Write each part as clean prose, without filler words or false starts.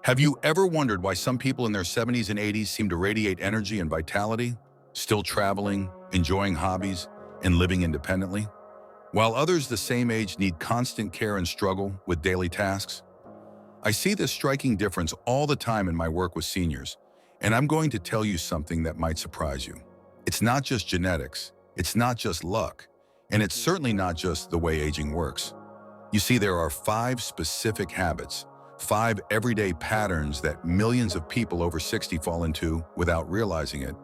Have you ever wondered why some people in their 70s and 80s seem to radiate energy and vitality, still traveling, enjoying hobbies, and living independently, while others the same age need constant care and struggle with daily tasks? I see this striking difference all the time in my work with seniors, and I'm going to tell you something that might surprise you. It's not just genetics, it's not just luck, and it's certainly not just the way aging works. You see, there are 5 specific habits, 5 everyday patterns that millions of people over 60 fall into without realizing it,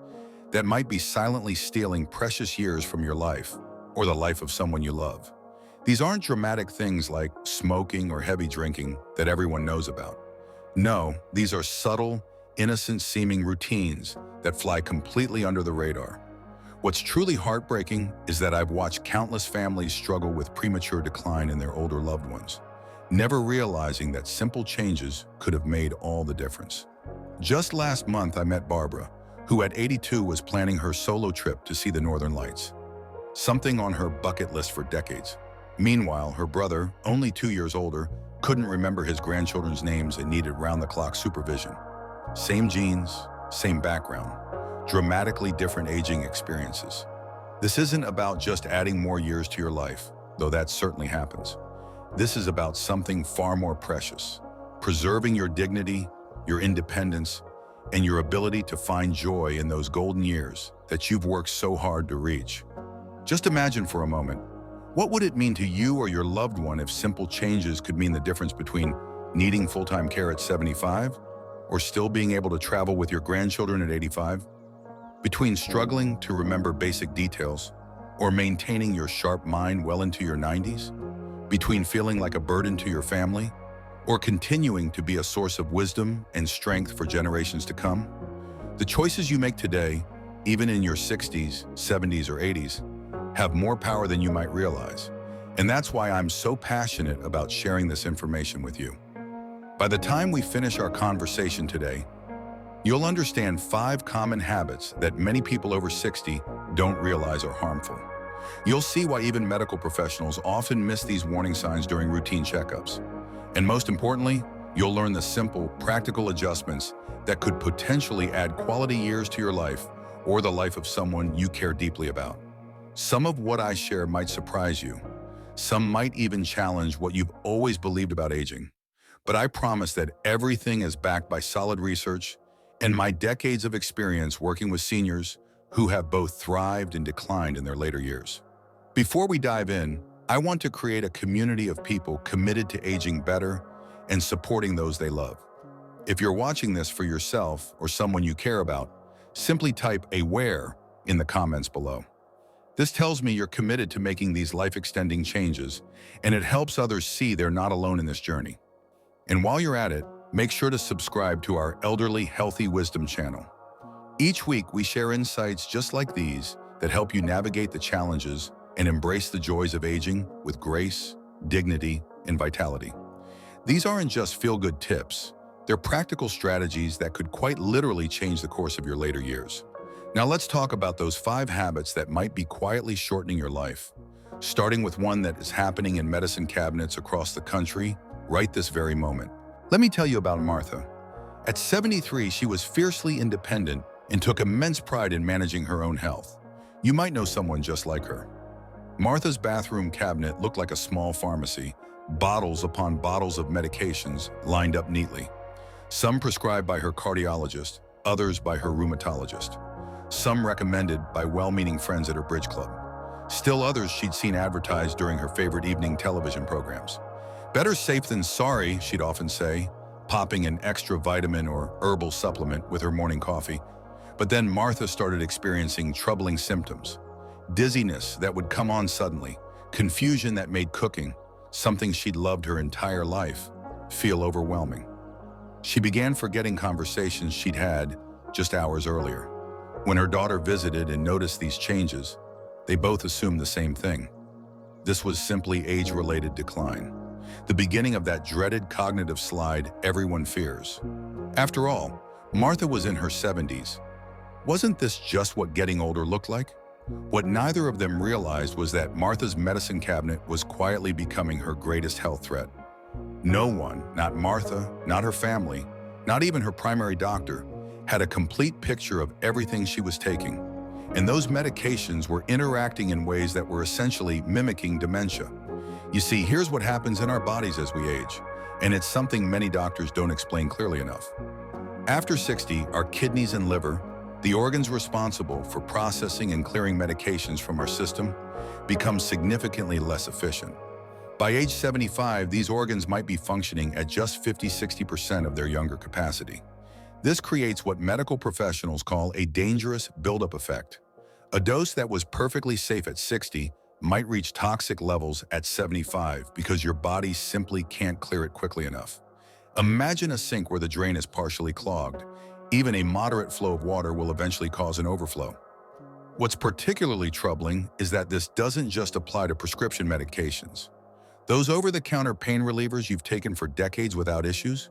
that might be silently stealing precious years from your life or the life of someone you love. These aren't dramatic things like smoking or heavy drinking that everyone knows about. No, these are subtle, innocent-seeming routines that fly completely under the radar. What's truly heartbreaking is that I've watched countless families struggle with premature decline in their older loved ones, never realizing that simple changes could have made all the difference. Just last month, I met Barbara, who at 82 was planning her solo trip to see the Northern Lights, something on her bucket list for decades. Meanwhile, her brother, only 2 years older, couldn't remember his grandchildren's names and needed round-the-clock supervision. Same genes, same background, dramatically different aging experiences. This isn't about just adding more years to your life, though that certainly happens. This is about something far more precious, preserving your dignity, your independence, and your ability to find joy in those golden years that you've worked so hard to reach. Just imagine for a moment, what would it mean to you or your loved one if simple changes could mean the difference between needing full-time care at 75 or still being able to travel with your grandchildren at 85? Between struggling to remember basic details or maintaining your sharp mind well into your 90s? Between feeling like a burden to your family or continuing to be a source of wisdom and strength for generations to come? The choices you make today, even in your 60s, 70s, or 80s, have more power than you might realize. And that's why I'm so passionate about sharing this information with you. By the time we finish our conversation today, you'll understand 5 common habits that many people over 60 don't realize are harmful. You'll see why even medical professionals often miss these warning signs during routine checkups. And most importantly, you'll learn the simple, practical adjustments that could potentially add quality years to your life or the life of someone you care deeply about. Some of what I share might surprise you. Some might even challenge what you've always believed about aging. But I promise that everything is backed by solid research and my decades of experience working with seniors who have both thrived and declined in their later years. Before we dive in, I want to create a community of people committed to aging better and supporting those they love. If you're watching this for yourself or someone you care about, simply type "aware" in the comments below. This tells me you're committed to making these life-extending changes, and it helps others see they're not alone in this journey. And while you're at it, make sure to subscribe to our Elderly Healthy Wisdom channel. Each week, we share insights just like these that help you navigate the challenges and embrace the joys of aging with grace, dignity, and vitality. These aren't just feel-good tips. They're practical strategies that could quite literally change the course of your later years. Now let's talk about those 5 habits that might be quietly shortening your life, starting with one that is happening in medicine cabinets across the country right this very moment. Let me tell you about Martha. At 73, she was fiercely independent and took immense pride in managing her own health. You might know someone just like her. Martha's bathroom cabinet looked like a small pharmacy, bottles upon bottles of medications lined up neatly. Some prescribed by her cardiologist, others by her rheumatologist. Some recommended by well-meaning friends at her bridge club. Still others she'd seen advertised during her favorite evening television programs. Better safe than sorry, she'd often say, popping an extra vitamin or herbal supplement with her morning coffee. But then Martha started experiencing troubling symptoms. Dizziness that would come on suddenly, confusion that made cooking, something she'd loved her entire life, feel overwhelming. She began forgetting conversations she'd had just hours earlier. When her daughter visited and noticed these changes, they both assumed the same thing. This was simply age-related decline, the beginning of that dreaded cognitive slide everyone fears. After all, Martha was in her 70s. Wasn't this just what getting older looked like? What neither of them realized was that Martha's medicine cabinet was quietly becoming her greatest health threat. No one, not Martha, not her family, not even her primary doctor, had a complete picture of everything she was taking. And those medications were interacting in ways that were essentially mimicking dementia. You see, here's what happens in our bodies as we age, and it's something many doctors don't explain clearly enough. After 60, our kidneys and liver, the organs responsible for processing and clearing medications from our system, become significantly less efficient. By age 75, these organs might be functioning at just 50–60% of their younger capacity. This creates what medical professionals call a dangerous buildup effect. A dose that was perfectly safe at 60 might reach toxic levels at 75 because your body simply can't clear it quickly enough. Imagine a sink where the drain is partially clogged. Even a moderate flow of water will eventually cause an overflow. What's particularly troubling is that this doesn't just apply to prescription medications. Those over-the-counter pain relievers you've taken for decades without issues,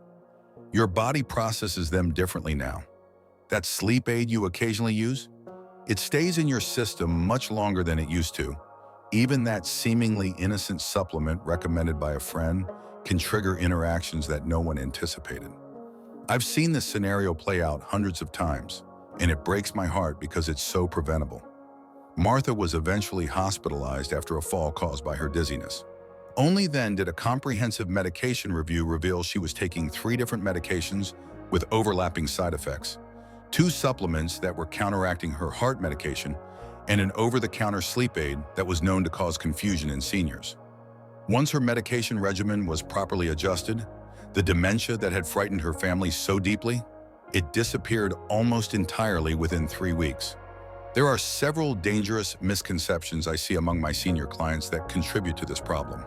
your body processes them differently now. That sleep aid you occasionally use, it stays in your system much longer than it used to. Even that seemingly innocent supplement recommended by a friend can trigger interactions that no one anticipated. I've seen this scenario play out hundreds of times, and it breaks my heart because it's so preventable. Martha was eventually hospitalized after a fall caused by her dizziness. Only then did a comprehensive medication review reveal she was taking 3 different medications with overlapping side effects, 2 supplements that were counteracting her heart medication, and an over-the-counter sleep aid that was known to cause confusion in seniors. Once her medication regimen was properly adjusted, the dementia that had frightened her family so deeply, it disappeared almost entirely within 3 weeks. There are several dangerous misconceptions I see among my senior clients that contribute to this problem.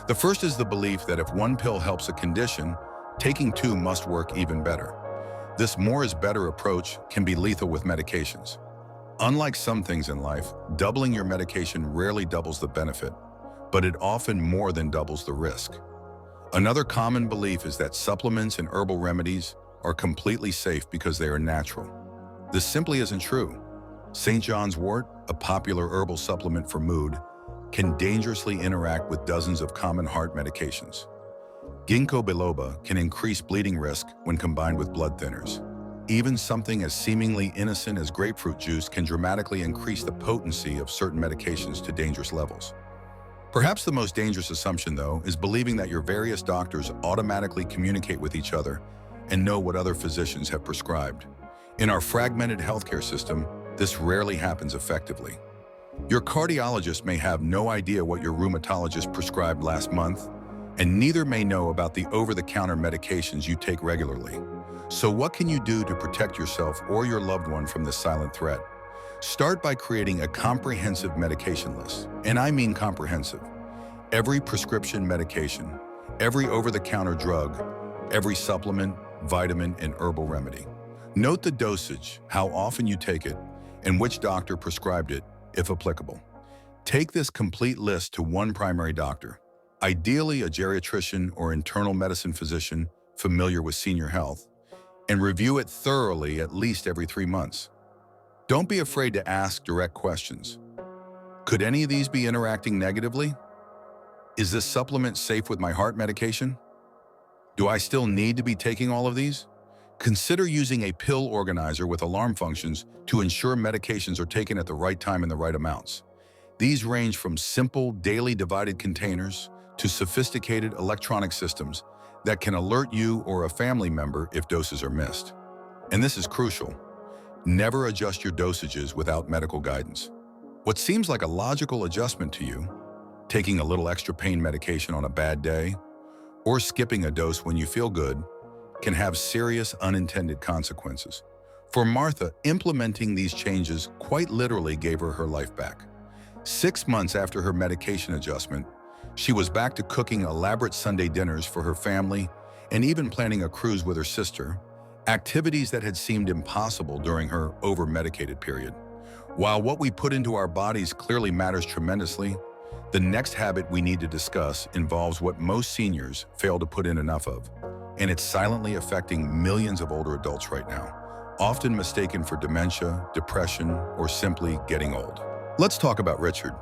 The first is the belief that if one pill helps a condition, taking 2 must work even better. This more is better approach can be lethal with medications. Unlike some things in life, doubling your medication rarely doubles the benefit, but it often more than doubles the risk. Another common belief is that supplements and herbal remedies are completely safe because they are natural. This simply isn't true. St. John's wort, a popular herbal supplement for mood, can dangerously interact with dozens of common heart medications. Ginkgo biloba can increase bleeding risk when combined with blood thinners. Even something as seemingly innocent as grapefruit juice can dramatically increase the potency of certain medications to dangerous levels. Perhaps the most dangerous assumption, though, is believing that your various doctors automatically communicate with each other and know what other physicians have prescribed. In our fragmented healthcare system, this rarely happens effectively. Your cardiologist may have no idea what your rheumatologist prescribed last month, and neither may know about the over-the-counter medications you take regularly. So what can you do to protect yourself or your loved one from this silent threat? Start by creating a comprehensive medication list, and I mean comprehensive. Every prescription medication, every over-the-counter drug, every supplement, vitamin, and herbal remedy. Note the dosage, how often you take it, and which doctor prescribed it, if applicable. Take this complete list to one primary doctor, ideally a geriatrician or internal medicine physician familiar with senior health, and review it thoroughly at least every 3 months. Don't be afraid to ask direct questions. Could any of these be interacting negatively? Is this supplement safe with my heart medication? Do I still need to be taking all of these? Consider using a pill organizer with alarm functions to ensure medications are taken at the right time in the right amounts. These range from simple, daily divided containers to sophisticated electronic systems that can alert you or a family member if doses are missed. And this is crucial. Never adjust your dosages without medical guidance. What seems like a logical adjustment to you, taking a little extra pain medication on a bad day, or skipping a dose when you feel good, can have serious unintended consequences. For Martha, implementing these changes quite literally gave her life back. 6 months after her medication adjustment, she was back to cooking elaborate Sunday dinners for her family and even planning a cruise with her sister, activities that had seemed impossible during her over-medicated period. While what we put into our bodies clearly matters tremendously, the next habit we need to discuss involves what most seniors fail to put in enough of, and it's silently affecting millions of older adults right now, often mistaken for dementia, depression, or simply getting old. Let's talk about Richard.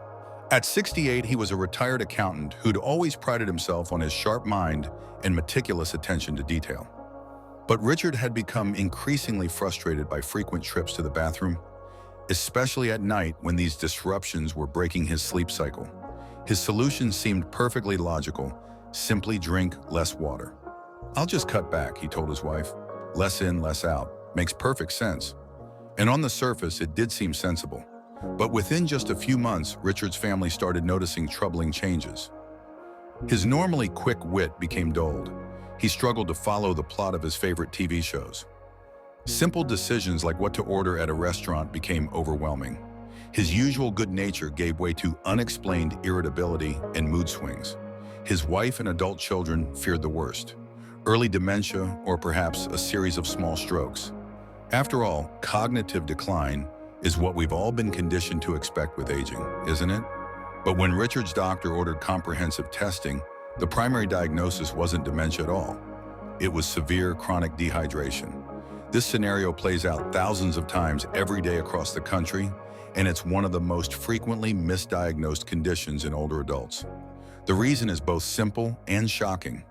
At 68, he was a retired accountant who'd always prided himself on his sharp mind and meticulous attention to detail. But Richard had become increasingly frustrated by frequent trips to the bathroom, especially at night when these disruptions were breaking his sleep cycle. His solution seemed perfectly logical: simply drink less water. "I'll just cut back," he told his wife. "Less in, less out. Makes perfect sense." And on the surface, it did seem sensible. But within just a few months, Richard's family started noticing troubling changes. His normally quick wit became dulled. He struggled to follow the plot of his favorite TV shows. Simple decisions like what to order at a restaurant became overwhelming. His usual good nature gave way to unexplained irritability and mood swings. His wife and adult children feared the worst: early dementia, or perhaps a series of small strokes. After all, cognitive decline is what we've all been conditioned to expect with aging, isn't it? But when Richard's doctor ordered comprehensive testing, the primary diagnosis wasn't dementia at all. It was severe chronic dehydration. This scenario plays out thousands of times every day across the country, and it's one of the most frequently misdiagnosed conditions in older adults. The reason is both simple and shocking.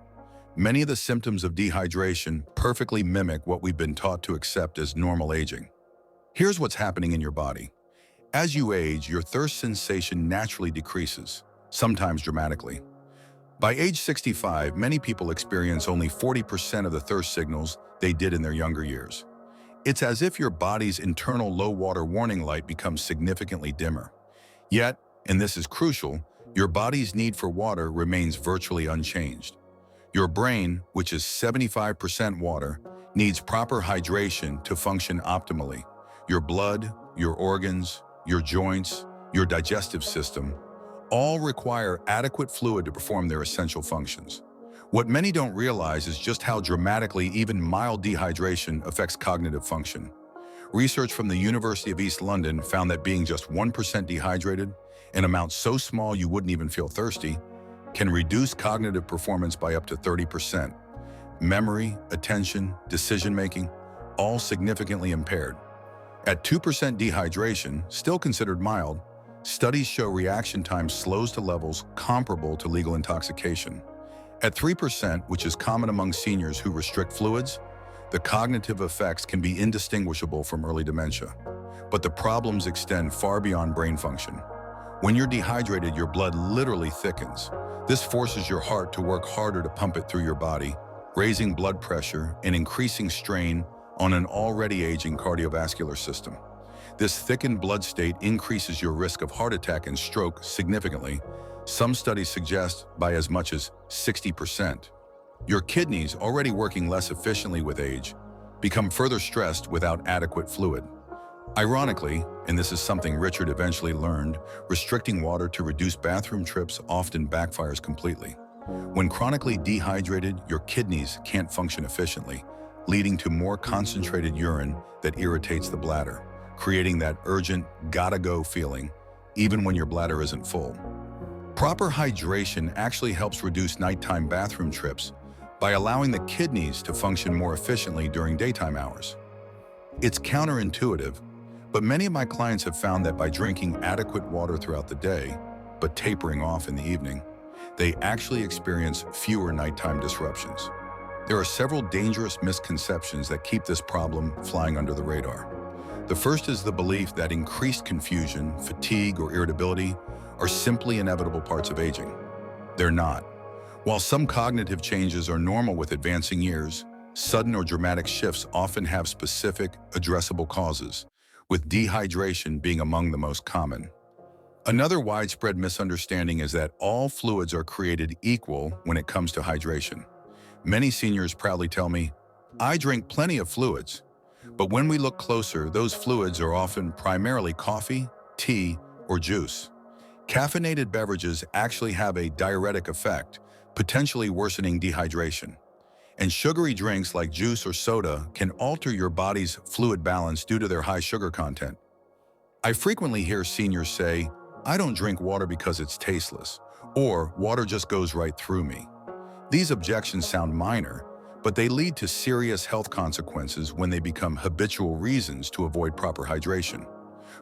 Many of the symptoms of dehydration perfectly mimic what we've been taught to accept as normal aging. Here's what's happening in your body. As you age, your thirst sensation naturally decreases, sometimes dramatically. By age 65, many people experience only 40% of the thirst signals they did in their younger years. It's as if your body's internal low water warning light becomes significantly dimmer. Yet, and this is crucial, your body's need for water remains virtually unchanged. Your brain, which is 75% water, needs proper hydration to function optimally. Your blood, your organs, your joints, your digestive system, all require adequate fluid to perform their essential functions. What many don't realize is just how dramatically even mild dehydration affects cognitive function. Research from the University of East London found that being just 1% dehydrated, an amount so small you wouldn't even feel thirsty, can reduce cognitive performance by up to 30%. Memory, attention, decision-making, all significantly impaired. At 2% dehydration, still considered mild, studies show reaction time slows to levels comparable to legal intoxication. At 3%, which is common among seniors who restrict fluids, the cognitive effects can be indistinguishable from early dementia. But the problems extend far beyond brain function. When you're dehydrated, your blood literally thickens. This forces your heart to work harder to pump it through your body, raising blood pressure and increasing strain on an already aging cardiovascular system. This thickened blood state increases your risk of heart attack and stroke significantly. Some studies suggest by as much as 60%. Your kidneys, already working less efficiently with age, become further stressed without adequate fluid. Ironically, and this is something Richard eventually learned, restricting water to reduce bathroom trips often backfires completely. When chronically dehydrated, your kidneys can't function efficiently, leading to more concentrated urine that irritates the bladder, creating that urgent, gotta-go feeling, even when your bladder isn't full. Proper hydration actually helps reduce nighttime bathroom trips by allowing the kidneys to function more efficiently during daytime hours. It's counterintuitive, but many of my clients have found that by drinking adequate water throughout the day, but tapering off in the evening, they actually experience fewer nighttime disruptions. There are several dangerous misconceptions that keep this problem flying under the radar. The first is the belief that increased confusion, fatigue, or irritability are simply inevitable parts of aging. They're not. While some cognitive changes are normal with advancing years, sudden or dramatic shifts often have specific, addressable causes, with dehydration being among the most common. Another widespread misunderstanding is that all fluids are created equal when it comes to hydration. Many seniors proudly tell me, "I drink plenty of fluids." But when we look closer, those fluids are often primarily coffee, tea, or juice. Caffeinated beverages actually have a diuretic effect, potentially worsening dehydration. And sugary drinks like juice or soda can alter your body's fluid balance due to their high sugar content. I frequently hear seniors say, "I don't drink water because it's tasteless," or "water just goes right through me." These objections sound minor, but they lead to serious health consequences when they become habitual reasons to avoid proper hydration.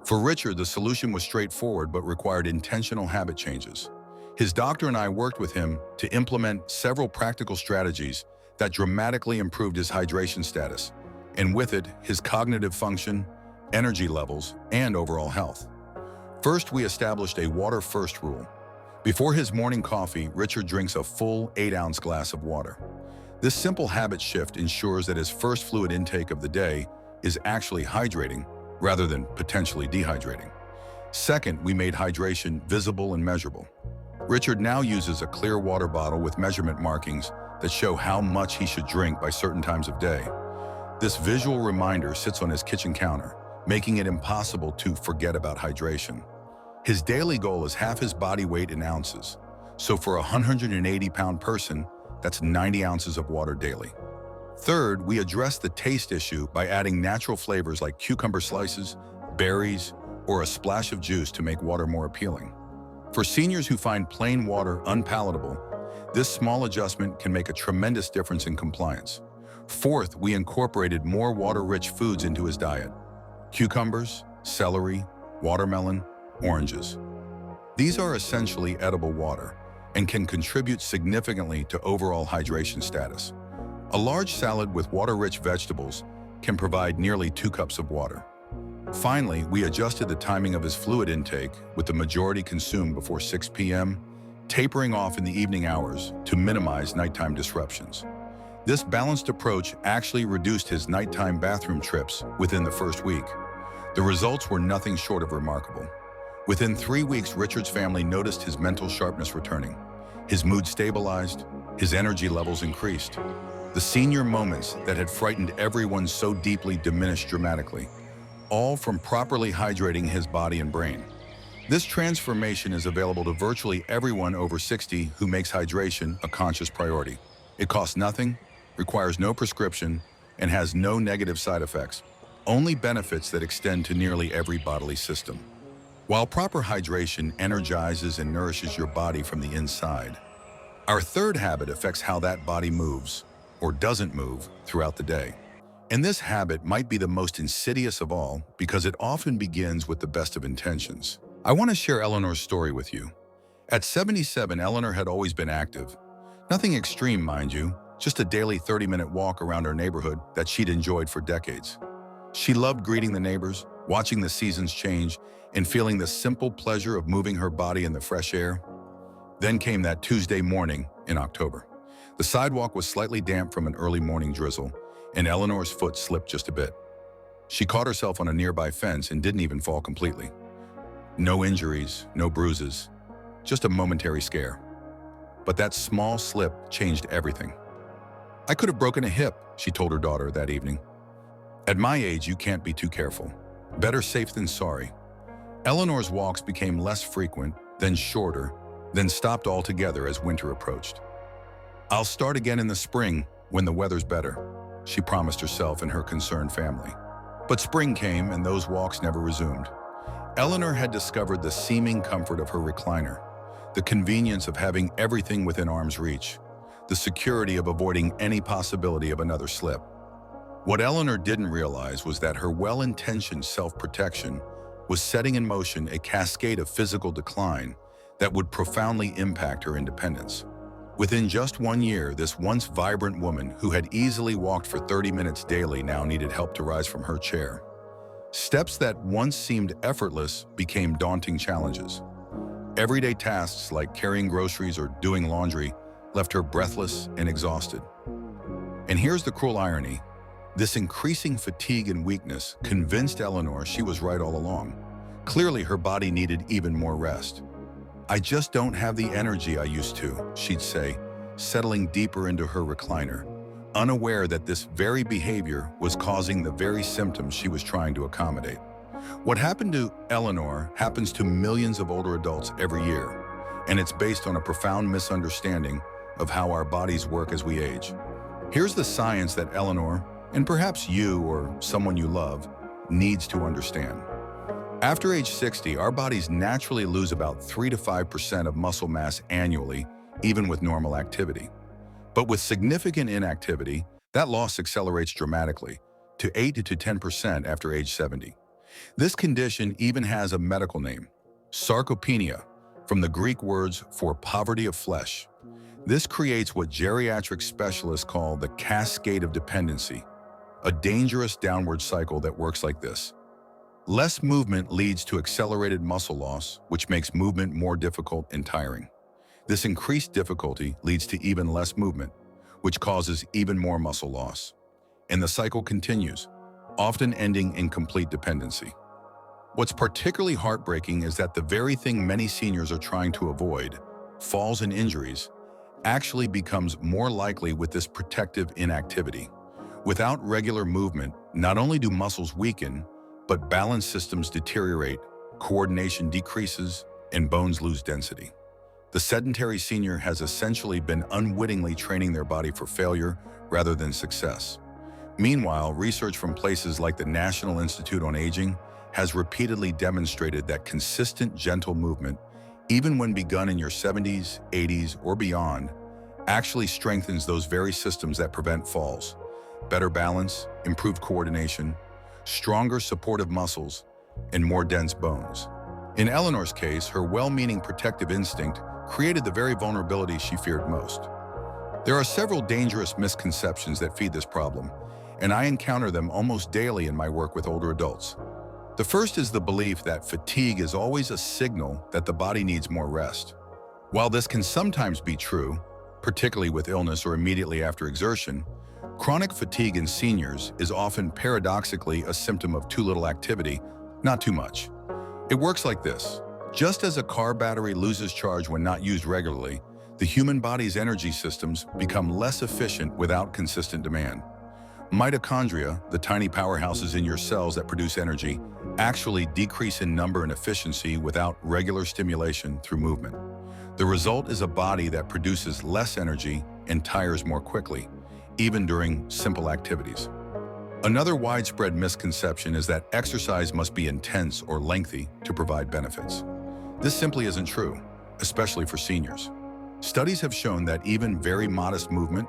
For Richard, the solution was straightforward but required intentional habit changes. His doctor and I worked with him to implement several practical strategies that dramatically improved his hydration status, and with it, his cognitive function, energy levels, and overall health. First, we established a water-first rule. Before his morning coffee, Richard drinks a full 8-ounce glass of water. This simple habit shift ensures that his first fluid intake of the day is actually hydrating rather than potentially dehydrating. Second, we made hydration visible and measurable. Richard now uses a clear water bottle with measurement markings that show how much he should drink by certain times of day. This visual reminder sits on his kitchen counter, making it impossible to forget about hydration. His daily goal is half his body weight in ounces. So for a 180-pound person, that's 90 ounces of water daily. Third, we address the taste issue by adding natural flavors like cucumber slices, berries, or a splash of juice to make water more appealing. For seniors who find plain water unpalatable, this small adjustment can make a tremendous difference in compliance. Fourth, we incorporated more water-rich foods into his diet. Cucumbers, celery, watermelon, oranges. These are essentially edible water and can contribute significantly to overall hydration status. A large salad with water-rich vegetables can provide nearly 2 cups of water. Finally, we adjusted the timing of his fluid intake, with the majority consumed before 6 p.m., tapering off in the evening hours to minimize nighttime disruptions. This balanced approach actually reduced his nighttime bathroom trips within the first week. The results were nothing short of remarkable. Within 3 weeks, Richard's family noticed his mental sharpness returning. His mood stabilized, his energy levels increased. The senior moments that had frightened everyone so deeply diminished dramatically, all from properly hydrating his body and brain. This transformation is available to virtually everyone over 60 who makes hydration a conscious priority. It costs nothing, requires no prescription, and has no negative side effects, only benefits that extend to nearly every bodily system. While proper hydration energizes and nourishes your body from the inside, our third habit affects how that body moves, or doesn't move, throughout the day. And this habit might be the most insidious of all because it often begins with the best of intentions. I want to share Eleanor's story with you. At 77, Eleanor had always been active. Nothing extreme, mind you, just a daily 30-minute walk around her neighborhood that she'd enjoyed for decades. She loved greeting the neighbors, watching the seasons change, and feeling the simple pleasure of moving her body in the fresh air. Then came that Tuesday morning in October. The sidewalk was slightly damp from an early morning drizzle, and Eleanor's foot slipped just a bit. She caught herself on a nearby fence and didn't even fall completely. No injuries, no bruises, just a momentary scare. But that small slip changed everything. "I could have broken a hip," she told her daughter that evening. "At my age, you can't be too careful. Better safe than sorry." Eleanor's walks became less frequent, then shorter, then stopped altogether as winter approached. "I'll start again in the spring when the weather's better," she promised herself and her concerned family. But spring came and those walks never resumed. Eleanor had discovered the seeming comfort of her recliner, the convenience of having everything within arm's reach, the security of avoiding any possibility of another slip. What Eleanor didn't realize was that her well-intentioned self-protection was setting in motion a cascade of physical decline that would profoundly impact her independence. Within just 1 year, this once vibrant woman who had easily walked for 30 minutes daily now needed help to rise from her chair. Steps that once seemed effortless became daunting challenges. Everyday tasks like carrying groceries or doing laundry left her breathless and exhausted. And here's the cruel irony. This increasing fatigue and weakness convinced Eleanor she was right all along. Clearly, her body needed even more rest. "I just don't have the energy I used to," she'd say, settling deeper into her recliner, unaware that this very behavior was causing the very symptoms she was trying to accommodate. What happened to Eleanor happens to millions of older adults every year, and it's based on a profound misunderstanding of how our bodies work as we age. Here's the science that Eleanor, and perhaps you or someone you love, needs to understand. After age 60, our bodies naturally lose about 3 to 5% of muscle mass annually, even with normal activity. But with significant inactivity, that loss accelerates dramatically to 8 to 10% after age 70. This condition even has a medical name, sarcopenia, from the Greek words for poverty of flesh. This creates what geriatric specialists call the cascade of dependency, a dangerous downward cycle that works like this. Less movement leads to accelerated muscle loss, which makes movement more difficult and tiring. This increased difficulty leads to even less movement, which causes even more muscle loss. And the cycle continues, often ending in complete dependency. What's particularly heartbreaking is that the very thing many seniors are trying to avoid, falls and injuries, actually becomes more likely with this protective inactivity. Without regular movement, not only do muscles weaken, but balance systems deteriorate, coordination decreases, and bones lose density. The sedentary senior has essentially been unwittingly training their body for failure rather than success. Meanwhile, research from places like the National Institute on Aging has repeatedly demonstrated that consistent, gentle movement, even when begun in your 70s, 80s, or beyond, actually strengthens those very systems that prevent falls. Better balance, improved coordination, stronger supportive muscles, and more dense bones. In Eleanor's case, her well-meaning protective instinct created the very vulnerability she feared most. There are several dangerous misconceptions that feed this problem, and I encounter them almost daily in my work with older adults. The first is the belief that fatigue is always a signal that the body needs more rest. While this can sometimes be true, particularly with illness or immediately after exertion, chronic fatigue in seniors is often paradoxically a symptom of too little activity, not too much. It works like this. Just as a car battery loses charge when not used regularly, the human body's energy systems become less efficient without consistent demand. Mitochondria, the tiny powerhouses in your cells that produce energy, actually decrease in number and efficiency without regular stimulation through movement. The result is a body that produces less energy and tires more quickly, even during simple activities. Another widespread misconception is that exercise must be intense or lengthy to provide benefits. This simply isn't true, especially for seniors. Studies have shown that even very modest movement,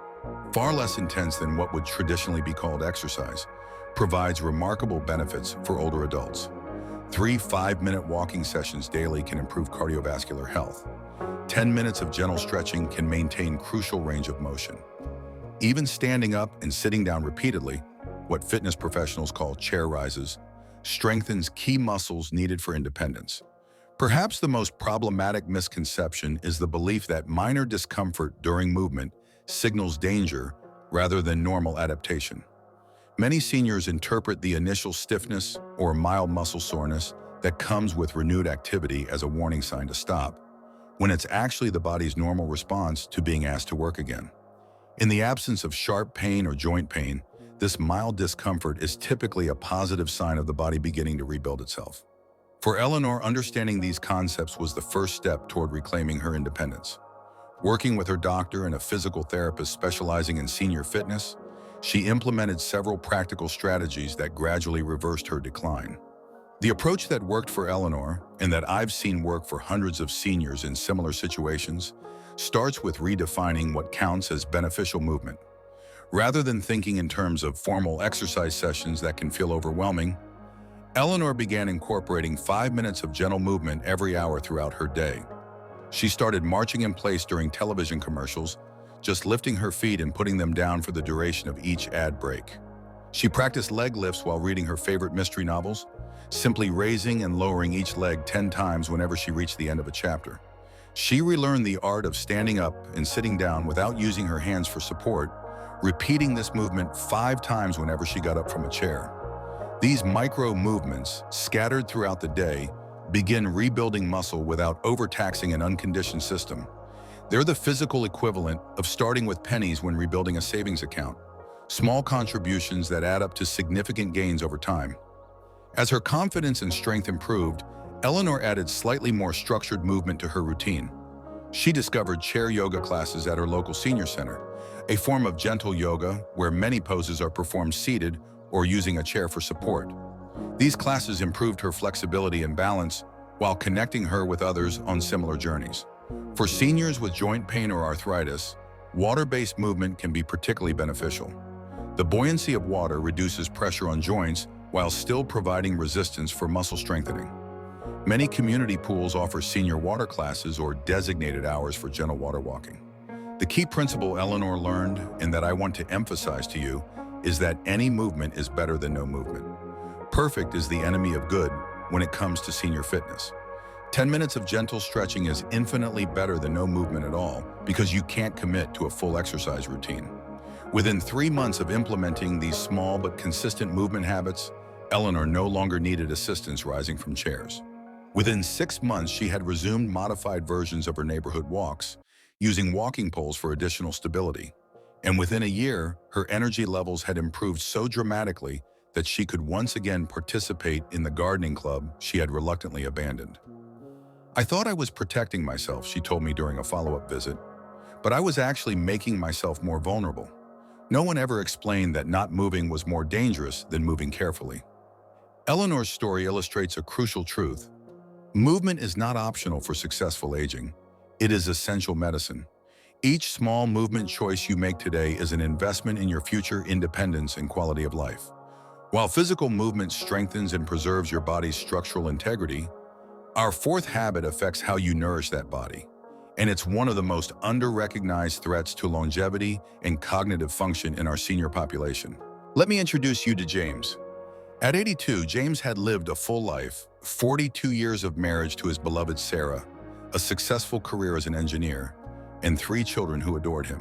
far less intense than what would traditionally be called exercise, provides remarkable benefits for older adults. 3 5-minute walking sessions daily can improve cardiovascular health. 10 minutes of gentle stretching can maintain crucial range of motion. Even standing up and sitting down repeatedly, what fitness professionals call chair rises, strengthens key muscles needed for independence. Perhaps the most problematic misconception is the belief that minor discomfort during movement signals danger rather than normal adaptation. Many seniors interpret the initial stiffness or mild muscle soreness that comes with renewed activity as a warning sign to stop, when it's actually the body's normal response to being asked to work again. In the absence of sharp pain or joint pain, this mild discomfort is typically a positive sign of the body beginning to rebuild itself. For Eleanor, understanding these concepts was the first step toward reclaiming her independence. Working with her doctor and a physical therapist specializing in senior fitness, she implemented several practical strategies that gradually reversed her decline. The approach that worked for Eleanor, and that I've seen work for hundreds of seniors in similar situations, starts with redefining what counts as beneficial movement. Rather than thinking in terms of formal exercise sessions that can feel overwhelming, Eleanor began incorporating 5 minutes of gentle movement every hour throughout her day. She started marching in place during television commercials, just lifting her feet and putting them down for the duration of each ad break. She practiced leg lifts while reading her favorite mystery novels, simply raising and lowering each leg 10 times whenever she reached the end of a chapter. She relearned the art of standing up and sitting down without using her hands for support, repeating this movement 5 times whenever she got up from a chair. These micro movements, scattered throughout the day, begin rebuilding muscle without overtaxing an unconditioned system. They're the physical equivalent of starting with pennies when rebuilding a savings account, small contributions that add up to significant gains over time. As her confidence and strength improved, Eleanor added slightly more structured movement to her routine. She discovered chair yoga classes at her local senior center, a form of gentle yoga where many poses are performed seated or using a chair for support. These classes improved her flexibility and balance while connecting her with others on similar journeys. For seniors with joint pain or arthritis, water-based movement can be particularly beneficial. The buoyancy of water reduces pressure on joints while still providing resistance for muscle strengthening. Many community pools offer senior water classes or designated hours for gentle water walking. The key principle Eleanor learned, and that I want to emphasize to you, is that any movement is better than no movement. Perfect is the enemy of good when it comes to senior fitness. 10 minutes of gentle stretching is infinitely better than no movement at all because you can't commit to a full exercise routine. Within 3 months of implementing these small but consistent movement habits, Eleanor no longer needed assistance rising from chairs. Within 6 months, she had resumed modified versions of her neighborhood walks, using walking poles for additional stability. And within a year, her energy levels had improved so dramatically that she could once again participate in the gardening club she had reluctantly abandoned. I thought I was protecting myself, she told me during a follow-up visit, but I was actually making myself more vulnerable. No one ever explained that not moving was more dangerous than moving carefully. Eleanor's story illustrates a crucial truth. Movement is not optional for successful aging. It is essential medicine. Each small movement choice you make today is an investment in your future independence and quality of life. While physical movement strengthens and preserves your body's structural integrity, our fourth habit affects how you nourish that body, and it's one of the most under-recognized threats to longevity and cognitive function in our senior population. Let me introduce you to James. At 82, James had lived a full life, 42 years of marriage to his beloved Sarah, a successful career as an engineer, and 3 children who adored him.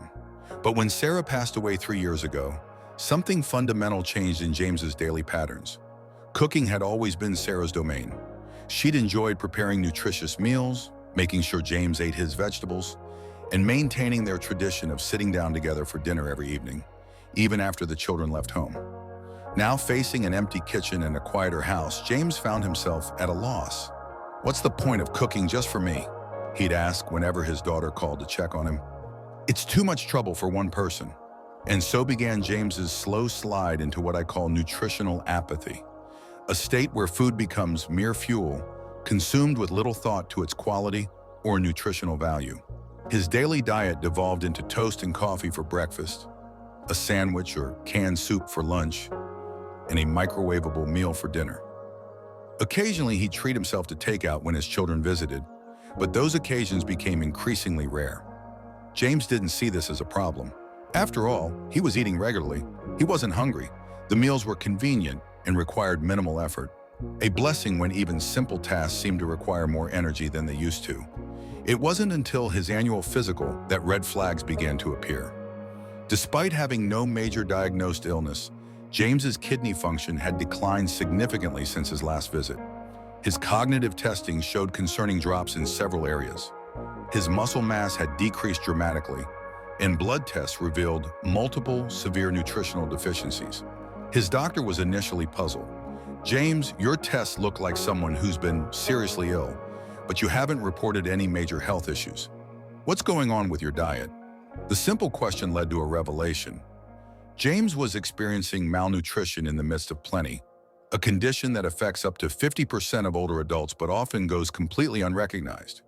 But when Sarah passed away 3 years ago, something fundamental changed in James's daily patterns. Cooking had always been Sarah's domain. She'd enjoyed preparing nutritious meals, making sure James ate his vegetables, and maintaining their tradition of sitting down together for dinner every evening, even after the children left home. Now facing an empty kitchen and a quieter house, James found himself at a loss. "What's the point of cooking just for me?" he'd ask whenever his daughter called to check on him. "It's too much trouble for one person." And so began James's slow slide into what I call nutritional apathy, a state where food becomes mere fuel, consumed with little thought to its quality or nutritional value. His daily diet devolved into toast and coffee for breakfast, a sandwich or canned soup for lunch, and a microwavable meal for dinner. Occasionally, he'd treat himself to takeout when his children visited, but those occasions became increasingly rare. James didn't see this as a problem. After all, he was eating regularly. He wasn't hungry. The meals were convenient and required minimal effort, a blessing when even simple tasks seemed to require more energy than they used to. It wasn't until his annual physical that red flags began to appear. Despite having no major diagnosed illness, James's kidney function had declined significantly since his last visit. His cognitive testing showed concerning drops in several areas. His muscle mass had decreased dramatically, and blood tests revealed multiple severe nutritional deficiencies. His doctor was initially puzzled. "James, your tests look like someone who's been seriously ill, but you haven't reported any major health issues. What's going on with your diet?" The simple question led to a revelation. James was experiencing malnutrition in the midst of plenty, a condition that affects up to 50% of older adults but often goes completely unrecognized.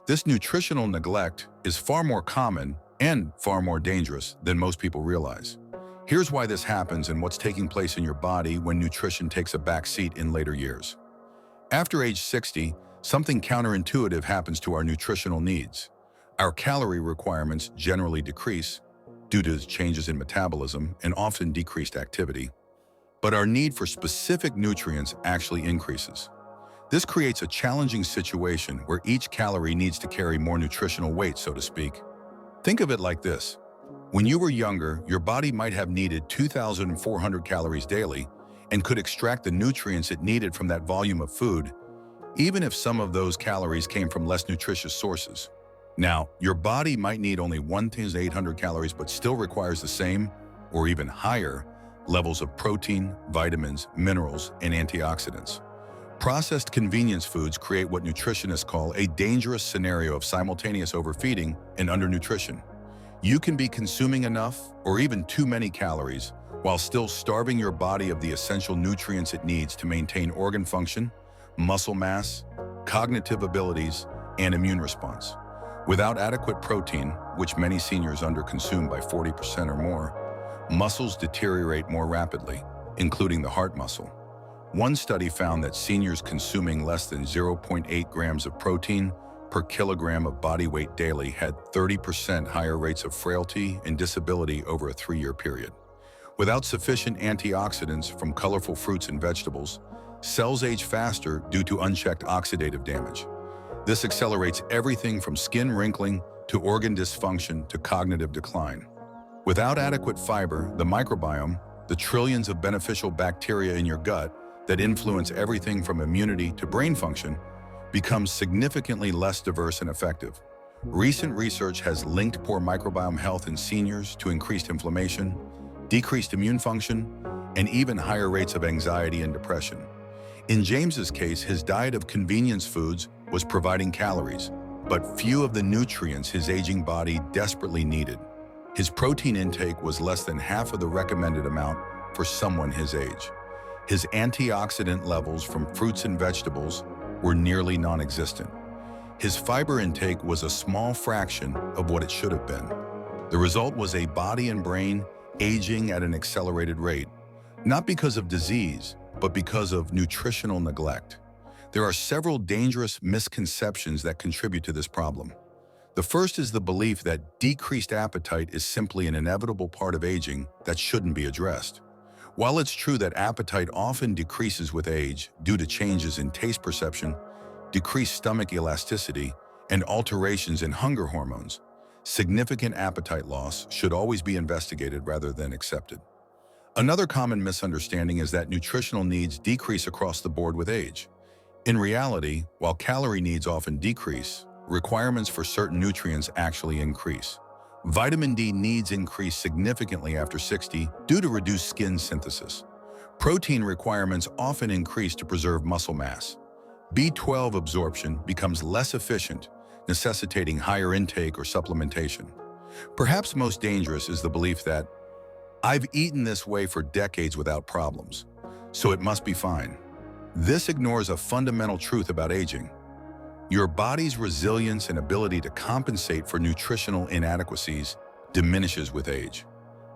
This nutritional neglect is far more common and far more dangerous than most people realize. Here's why this happens and what's taking place in your body when nutrition takes a back seat in later years. After age 60, something counterintuitive happens to our nutritional needs. Our calorie requirements generally decrease due to changes in metabolism and often decreased activity, but our need for specific nutrients actually increases. This creates a challenging situation where each calorie needs to carry more nutritional weight, so to speak. Think of it like this. When you were younger, your body might have needed 2,400 calories daily and could extract the nutrients it needed from that volume of food, even if some of those calories came from less nutritious sources. Now, your body might need only 1,800 calories but still requires the same, or even higher, levels of protein, vitamins, minerals, and antioxidants. Processed convenience foods create what nutritionists call a dangerous scenario of simultaneous overfeeding and undernutrition. You can be consuming enough or even too many calories while still starving your body of the essential nutrients it needs to maintain organ function, muscle mass, cognitive abilities, and immune response. Without adequate protein, which many seniors underconsume by 40% or more, muscles deteriorate more rapidly, including the heart muscle. One study found that seniors consuming less than 0.8 grams of protein per kilogram of body weight daily had 30% higher rates of frailty and disability over a 3-year period. Without sufficient antioxidants from colorful fruits and vegetables, cells age faster due to unchecked oxidative damage. This accelerates everything from skin wrinkling to organ dysfunction to cognitive decline. Without adequate fiber, the microbiome, the trillions of beneficial bacteria in your gut that influence everything from immunity to brain function, becomes significantly less diverse and effective. Recent research has linked poor microbiome health in seniors to increased inflammation, decreased immune function, and even higher rates of anxiety and depression. In James's case, his diet of convenience foods was providing calories, but few of the nutrients his aging body desperately needed. His protein intake was less than half of the recommended amount for someone his age. His antioxidant levels from fruits and vegetables were nearly non-existent. His fiber intake was a small fraction of what it should have been. The result was a body and brain aging at an accelerated rate, not because of disease, but because of nutritional neglect. There are several dangerous misconceptions that contribute to this problem. The first is the belief that decreased appetite is simply an inevitable part of aging that shouldn't be addressed. While it's true that appetite often decreases with age due to changes in taste perception, decreased stomach elasticity, and alterations in hunger hormones, significant appetite loss should always be investigated rather than accepted. Another common misunderstanding is that nutritional needs decrease across the board with age. In reality, while calorie needs often decrease, requirements for certain nutrients actually increase. Vitamin D needs increase significantly after 60 due to reduced skin synthesis. Protein requirements often increase to preserve muscle mass. B12 absorption becomes less efficient, necessitating higher intake or supplementation. Perhaps most dangerous is the belief that I've eaten this way for decades without problems, so it must be fine. This ignores a fundamental truth about aging. Your body's resilience and ability to compensate for nutritional inadequacies diminishes with age.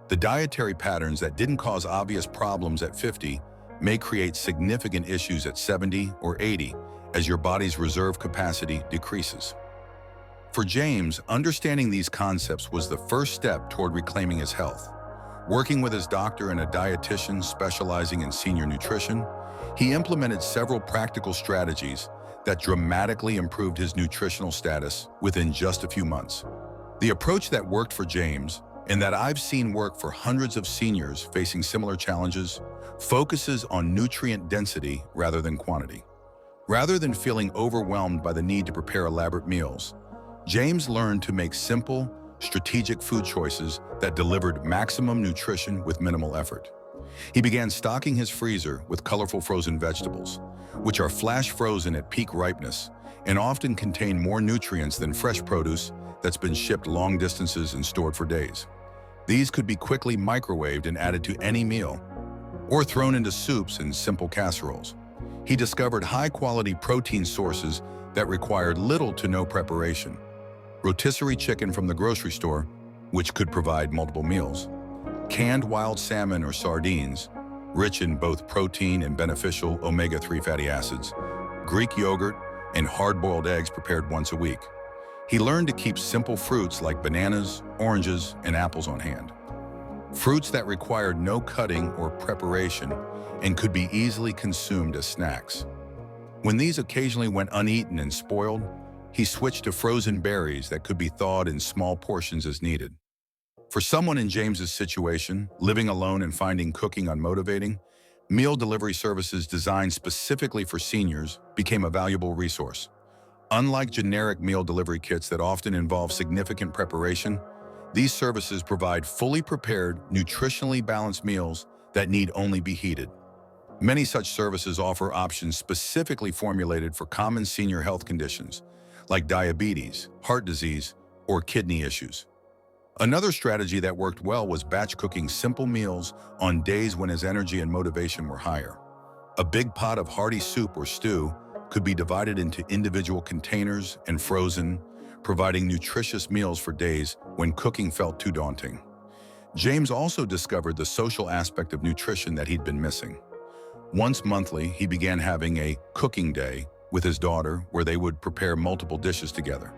The dietary patterns that didn't cause obvious problems at 50 may create significant issues at 70 or 80 as your body's reserve capacity decreases. For James, understanding these concepts was the first step toward reclaiming his health. Working with his doctor and a dietitian specializing in senior nutrition, he implemented several practical strategies that dramatically improved his nutritional status within just a few months. The approach that worked for James, and that I've seen work for hundreds of seniors facing similar challenges, focuses on nutrient density rather than quantity. Rather than feeling overwhelmed by the need to prepare elaborate meals, James learned to make simple, strategic food choices that delivered maximum nutrition with minimal effort. He began stocking his freezer with colorful frozen vegetables, which are flash frozen at peak ripeness and often contain more nutrients than fresh produce that's been shipped long distances and stored for days. These could be quickly microwaved and added to any meal, or thrown into soups and simple casseroles. He discovered high-quality protein sources that required little to no preparation. Rotisserie chicken from the grocery store, which could provide multiple meals. Canned wild salmon or sardines, rich in both protein and beneficial omega-3 fatty acids. Greek yogurt, and hard-boiled eggs prepared once a week. He learned to keep simple fruits like bananas, oranges, and apples on hand. Fruits that required no cutting or preparation and could be easily consumed as snacks. When these occasionally went uneaten and spoiled, he switched to frozen berries that could be thawed in small portions as needed. For someone in James's situation, living alone and finding cooking unmotivating, meal delivery services designed specifically for seniors became a valuable resource. Unlike generic meal delivery kits that often involve significant preparation, these services provide fully prepared, nutritionally balanced meals that need only be heated. Many such services offer options specifically formulated for common senior health conditions, like diabetes, heart disease, or kidney issues. Another strategy that worked well was batch cooking simple meals on days when his energy and motivation were higher. A big pot of hearty soup or stew could be divided into individual containers and frozen, providing nutritious meals for days when cooking felt too daunting. James also discovered the social aspect of nutrition that he'd been missing. Once monthly, he began having a cooking day with his daughter, where they would prepare multiple dishes together.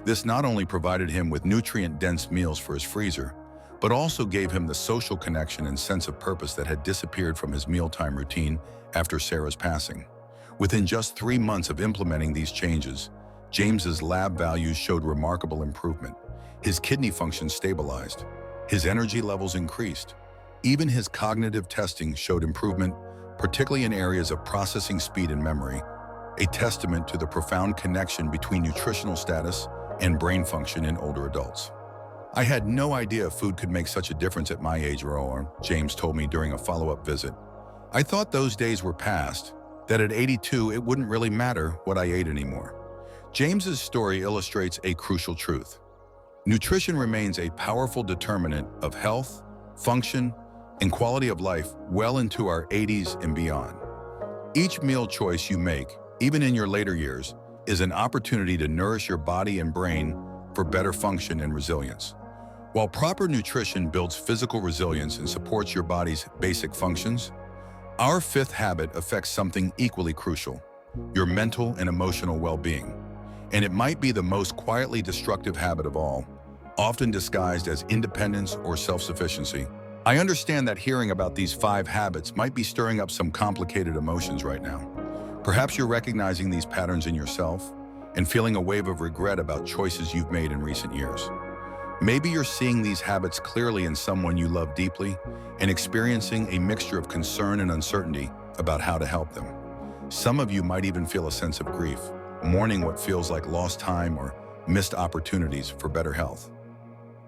This not only provided him with nutrient-dense meals for his freezer, but also gave him the social connection and sense of purpose that had disappeared from his mealtime routine after Sarah's passing. Within just 3 months of implementing these changes, James's lab values showed remarkable improvement. His kidney function stabilized, his energy levels increased. Even his cognitive testing showed improvement, particularly in areas of processing speed and memory, a testament to the profound connection between nutritional status and brain function in older adults. I had no idea food could make such a difference at my age, James told me during a follow-up visit. I thought those days were past, that at 82 it wouldn't really matter what I ate anymore. James's story illustrates a crucial truth. Nutrition remains a powerful determinant of health, function, and quality of life well into our 80s and beyond. Each meal choice you make, even in your later years, is an opportunity to nourish your body and brain for better function and resilience. While proper nutrition builds physical resilience and supports your body's basic functions, our fifth habit affects something equally crucial: your mental and emotional well-being. And it might be the most quietly destructive habit of all, often disguised as independence or self-sufficiency. I understand that hearing about these 5 habits might be stirring up some complicated emotions right now. Perhaps you're recognizing these patterns in yourself and feeling a wave of regret about choices you've made in recent years. Maybe you're seeing these habits clearly in someone you love deeply and experiencing a mixture of concern and uncertainty about how to help them. Some of you might even feel a sense of grief, mourning what feels like lost time or missed opportunities for better health.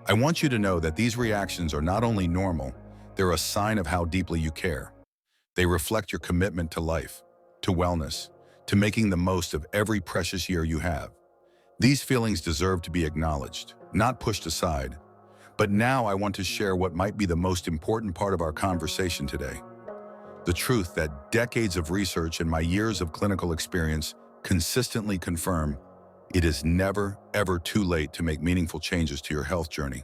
I want you to know that these reactions are not only normal, they're a sign of how deeply you care. They reflect your commitment to life, to wellness, to making the most of every precious year you have. These feelings deserve to be acknowledged, not pushed aside. But now I want to share what might be the most important part of our conversation today. The truth that decades of research and my years of clinical experience consistently confirm: it is never, ever too late to make meaningful changes to your health journey.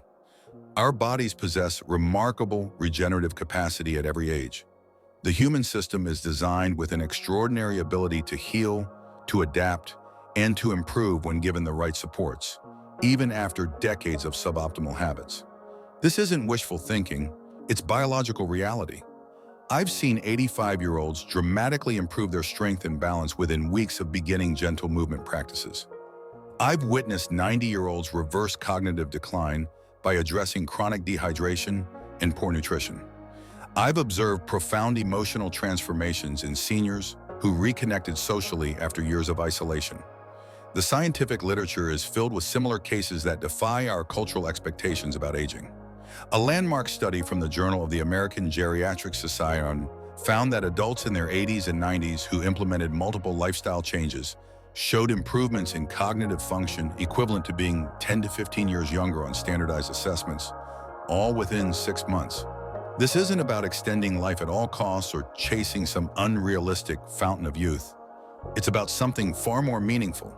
Our bodies possess remarkable regenerative capacity at every age. The human system is designed with an extraordinary ability to heal, to adapt, and to improve when given the right supports, even after decades of suboptimal habits. This isn't wishful thinking, it's biological reality. I've seen 85-year-olds dramatically improve their strength and balance within weeks of beginning gentle movement practices. I've witnessed 90-year-olds reverse cognitive decline by addressing chronic dehydration and poor nutrition. I've observed profound emotional transformations in seniors who reconnected socially after years of isolation. The scientific literature is filled with similar cases that defy our cultural expectations about aging. A landmark study from the Journal of the American Geriatric Society found that adults in their 80s and 90s who implemented multiple lifestyle changes showed improvements in cognitive function equivalent to being 10 to 15 years younger on standardized assessments, all within 6 months. This isn't about extending life at all costs or chasing some unrealistic fountain of youth. It's about something far more meaningful: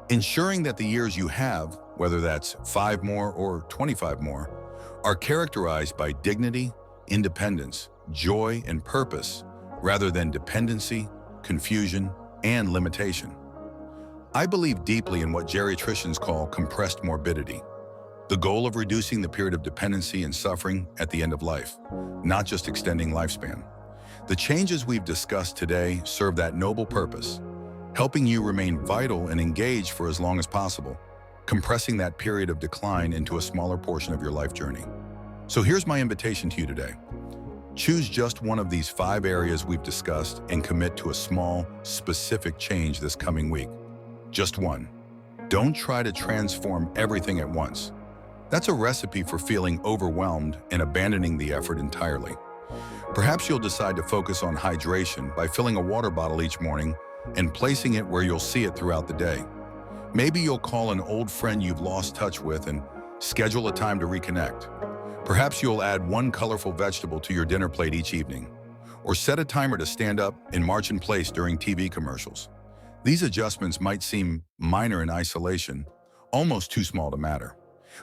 ensuring that the years you have, whether that's 5 more or 25 more, are characterized by dignity, independence, joy, and purpose, rather than dependency, confusion, and limitation. I believe deeply in what geriatricians call compressed morbidity, the goal of reducing the period of dependency and suffering at the end of life, not just extending lifespan. The changes we've discussed today serve that noble purpose, helping you remain vital and engaged for as long as possible, compressing that period of decline into a smaller portion of your life journey. So here's my invitation to you today. Choose just one of these 5 areas we've discussed and commit to a small, specific change this coming week. Just one. Don't try to transform everything at once. That's a recipe for feeling overwhelmed and abandoning the effort entirely. Perhaps you'll decide to focus on hydration by filling a water bottle each morning and placing it where you'll see it throughout the day. Maybe you'll call an old friend you've lost touch with and schedule a time to reconnect. Perhaps you'll add one colorful vegetable to your dinner plate each evening, or set a timer to stand up and march in place during TV commercials. These adjustments might seem minor in isolation, almost too small to matter,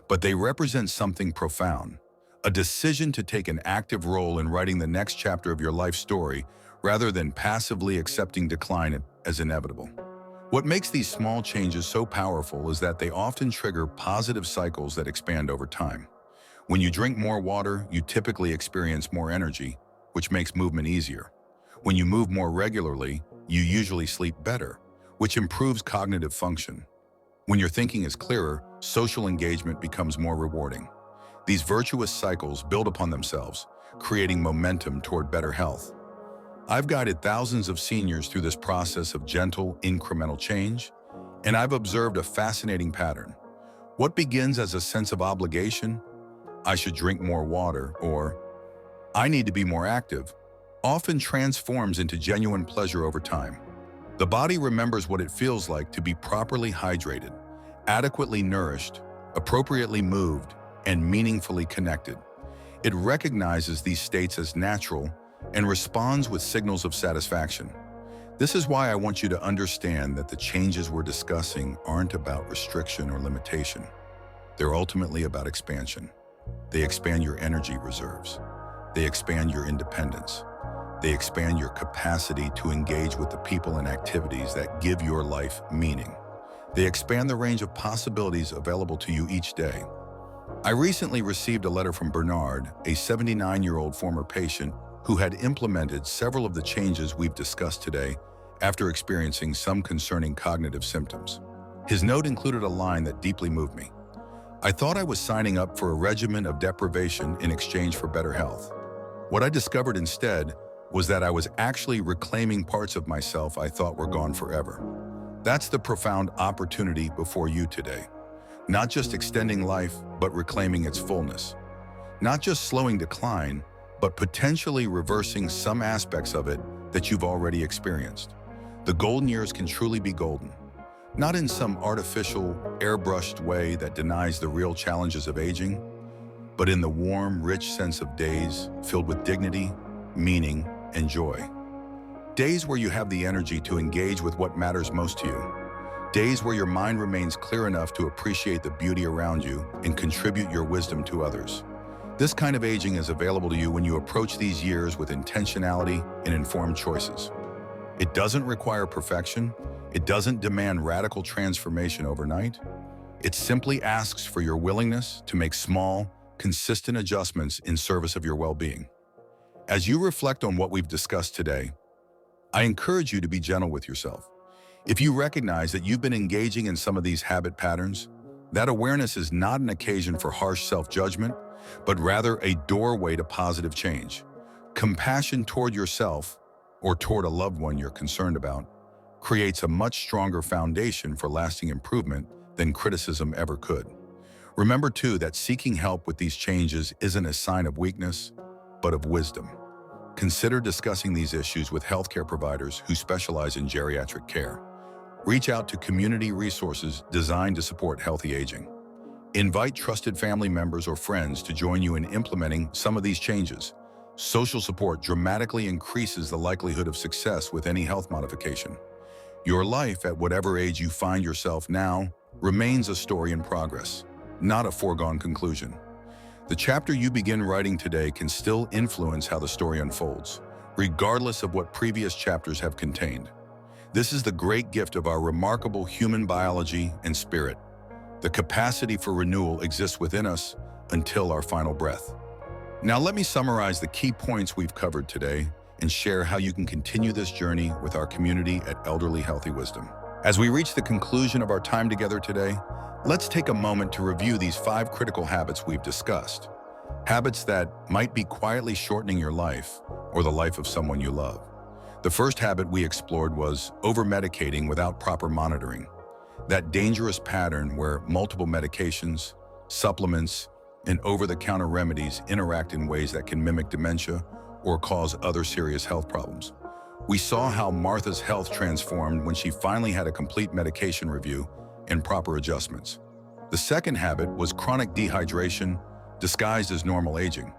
but they represent something profound, a decision to take an active role in writing the next chapter of your life story rather than passively accepting decline as inevitable. What makes these small changes so powerful is that they often trigger positive cycles that expand over time. When you drink more water, you typically experience more energy, which makes movement easier. When you move more regularly, you usually sleep better, which improves cognitive function. When your thinking is clearer, social engagement becomes more rewarding. These virtuous cycles build upon themselves, creating momentum toward better health. I've guided thousands of seniors through this process of gentle, incremental change, and I've observed a fascinating pattern. What begins as a sense of obligation, I should drink more water, or I need to be more active, often transforms into genuine pleasure over time. The body remembers what it feels like to be properly hydrated, adequately nourished, appropriately moved, and meaningfully connected. It recognizes these states as natural and responds with signals of satisfaction. This is why I want you to understand that the changes we're discussing aren't about restriction or limitation. They're ultimately about expansion. They expand your energy reserves. They expand your independence. They expand your capacity to engage with the people and activities that give your life meaning. They expand the range of possibilities available to you each day. I recently received a letter from Bernard, a 79-year-old former patient who had implemented several of the changes we've discussed today after experiencing some concerning cognitive symptoms. His note included a line that deeply moved me. I thought I was signing up for a regimen of deprivation in exchange for better health. What I discovered instead was that I was actually reclaiming parts of myself I thought were gone forever. That's the profound opportunity before you today. Not just extending life, but reclaiming its fullness. Not just slowing decline, but potentially reversing some aspects of it that you've already experienced. The golden years can truly be golden, not in some artificial, airbrushed way that denies the real challenges of aging, but in the warm, rich sense of days filled with dignity, meaning, and joy. Days where you have the energy to engage with what matters most to you. Days where your mind remains clear enough to appreciate the beauty around you and contribute your wisdom to others. This kind of aging is available to you when you approach these years with intentionality and informed choices. It doesn't require perfection. It doesn't demand radical transformation overnight. It simply asks for your willingness to make small, consistent adjustments in service of your well-being. As you reflect on what we've discussed today, I encourage you to be gentle with yourself. If you recognize that you've been engaging in some of these habit patterns, that awareness is not an occasion for harsh self-judgment, but rather a doorway to positive change. Compassion toward yourself, or toward a loved one you're concerned about, creates a much stronger foundation for lasting improvement than criticism ever could. Remember, too, that seeking help with these changes isn't a sign of weakness, but of wisdom. Consider discussing these issues with healthcare providers who specialize in geriatric care. Reach out to community resources designed to support healthy aging. Invite trusted family members or friends to join you in implementing some of these changes. Social support dramatically increases the likelihood of success with any health modification. Your life, at whatever age you find yourself now, remains a story in progress, not a foregone conclusion. The chapter you begin writing today can still influence how the story unfolds, regardless of what previous chapters have contained. This is the great gift of our remarkable human biology and spirit. The capacity for renewal exists within us until our final breath. Now let me summarize the key points we've covered today and share how you can continue this journey with our community at Elderly Healthy Wisdom. As we reach the conclusion of our time together today, let's take a moment to review these 5 critical habits we've discussed. Habits that might be quietly shortening your life or the life of someone you love. The first habit we explored was over-medicating without proper monitoring. That dangerous pattern where multiple medications, supplements, and over-the-counter remedies interact in ways that can mimic dementia or cause other serious health problems. We saw how Martha's health transformed when she finally had a complete medication review and proper adjustments. The second habit was chronic dehydration disguised as normal aging.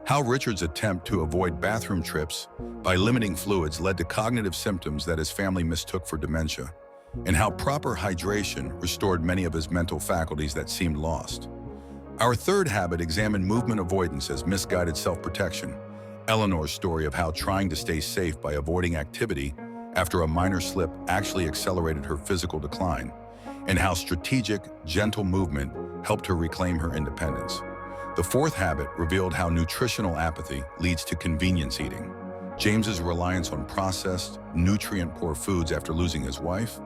How Richard's attempt to avoid bathroom trips by limiting fluids led to cognitive symptoms that his family mistook for dementia, and how proper hydration restored many of his mental faculties that seemed lost. Our third habit examined movement avoidance as misguided self-protection. Eleanor's story of how trying to stay safe by avoiding activity after a minor slip actually accelerated her physical decline, and how strategic, gentle movement helped her reclaim her independence. The fourth habit revealed how nutritional apathy leads to convenience eating. James's reliance on processed, nutrient-poor foods after losing his wife,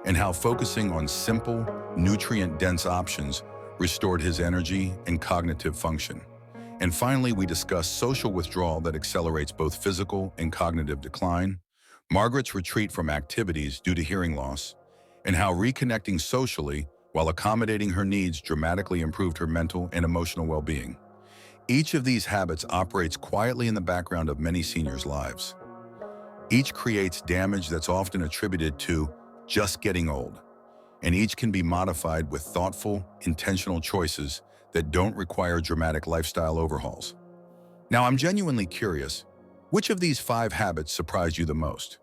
and how focusing on simple, nutrient-dense options restored his energy and cognitive function. And finally, we discuss social withdrawal that accelerates both physical and cognitive decline, Margaret's retreat from activities due to hearing loss, and how reconnecting socially while accommodating her needs dramatically improved her mental and emotional well-being. Each of these habits operates quietly in the background of many seniors' lives. Each creates damage that's often attributed to just getting old, and each can be modified with thoughtful, intentional choices that don't require dramatic lifestyle overhauls. Now, I'm genuinely curious, which of these 5 habits surprised you the most?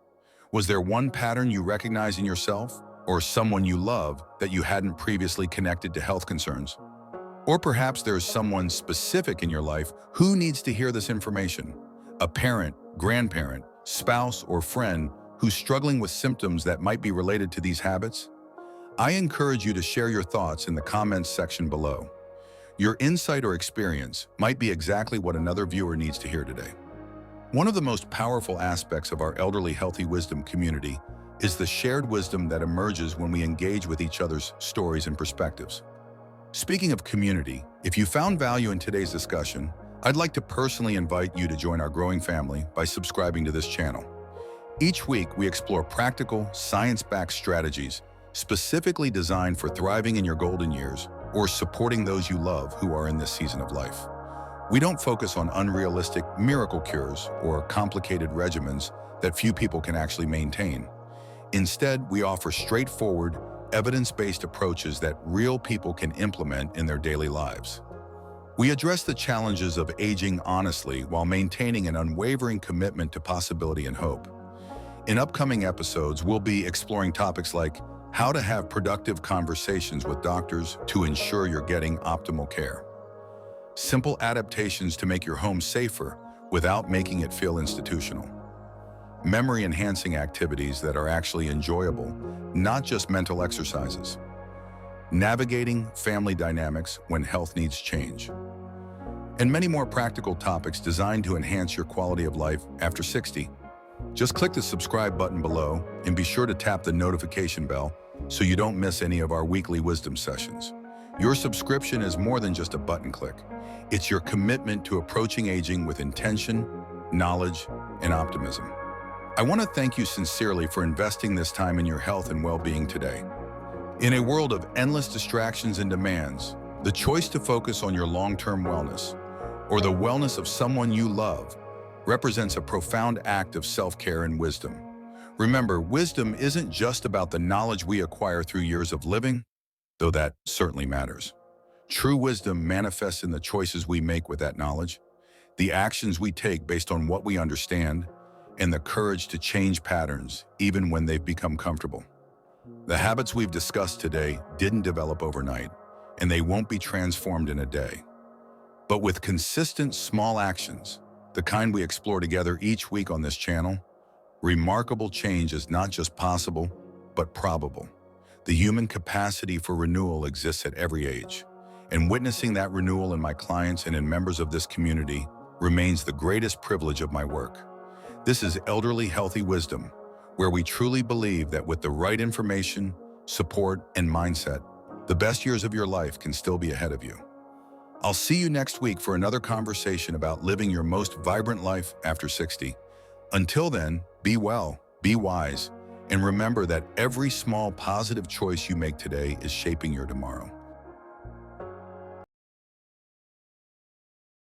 Was there one pattern you recognize in yourself or someone you love that you hadn't previously connected to health concerns? Or perhaps there's someone specific in your life who needs to hear this information, a parent, grandparent, spouse, or friend who's struggling with symptoms that might be related to these habits? I encourage you to share your thoughts in the comments section below. Your insight or experience might be exactly what another viewer needs to hear today. One of the most powerful aspects of our elderly healthy wisdom community is the shared wisdom that emerges when we engage with each other's stories and perspectives. Speaking of community, if you found value in today's discussion, I'd like to personally invite you to join our growing family by subscribing to this channel. Each week, we explore practical, science-backed strategies specifically designed for thriving in your golden years or supporting those you love who are in this season of life. We don't focus on unrealistic miracle cures or complicated regimens that few people can actually maintain. Instead, we offer straightforward, evidence-based approaches that real people can implement in their daily lives. We address the challenges of aging honestly while maintaining an unwavering commitment to possibility and hope. In upcoming episodes, we'll be exploring topics like how to have productive conversations with doctors to ensure you're getting optimal care, simple adaptations to make your home safer without making it feel institutional, memory-enhancing activities that are actually enjoyable, not just mental exercises, navigating family dynamics when health needs change, and many more practical topics designed to enhance your quality of life after 60. Just click the subscribe button below and be sure to tap the notification bell so you don't miss any of our weekly wisdom sessions. Your subscription is more than just a button click. It's your commitment to approaching aging with intention, knowledge, and optimism. I want to thank you sincerely for investing this time in your health and well-being today. In a world of endless distractions and demands, the choice to focus on your long-term wellness or the wellness of someone you love represents a profound act of self-care and wisdom. Remember, wisdom isn't just about the knowledge we acquire through years of living, though that certainly matters. True wisdom manifests in the choices we make with that knowledge, the actions we take based on what we understand, and the courage to change patterns even when they've become comfortable. The habits we've discussed today didn't develop overnight, and they won't be transformed in a day. But with consistent small actions, the kind we explore together each week on this channel, remarkable change is not just possible, but probable. The human capacity for renewal exists at every age, and witnessing that renewal in my clients and in members of this community remains the greatest privilege of my work. This is Elderly Healthy Wisdom, where we truly believe that with the right information, support, and mindset, the best years of your life can still be ahead of you. I'll see you next week for another conversation about living your most vibrant life after 60. Until then, be well, be wise, and remember that every small positive choice you make today is shaping your tomorrow.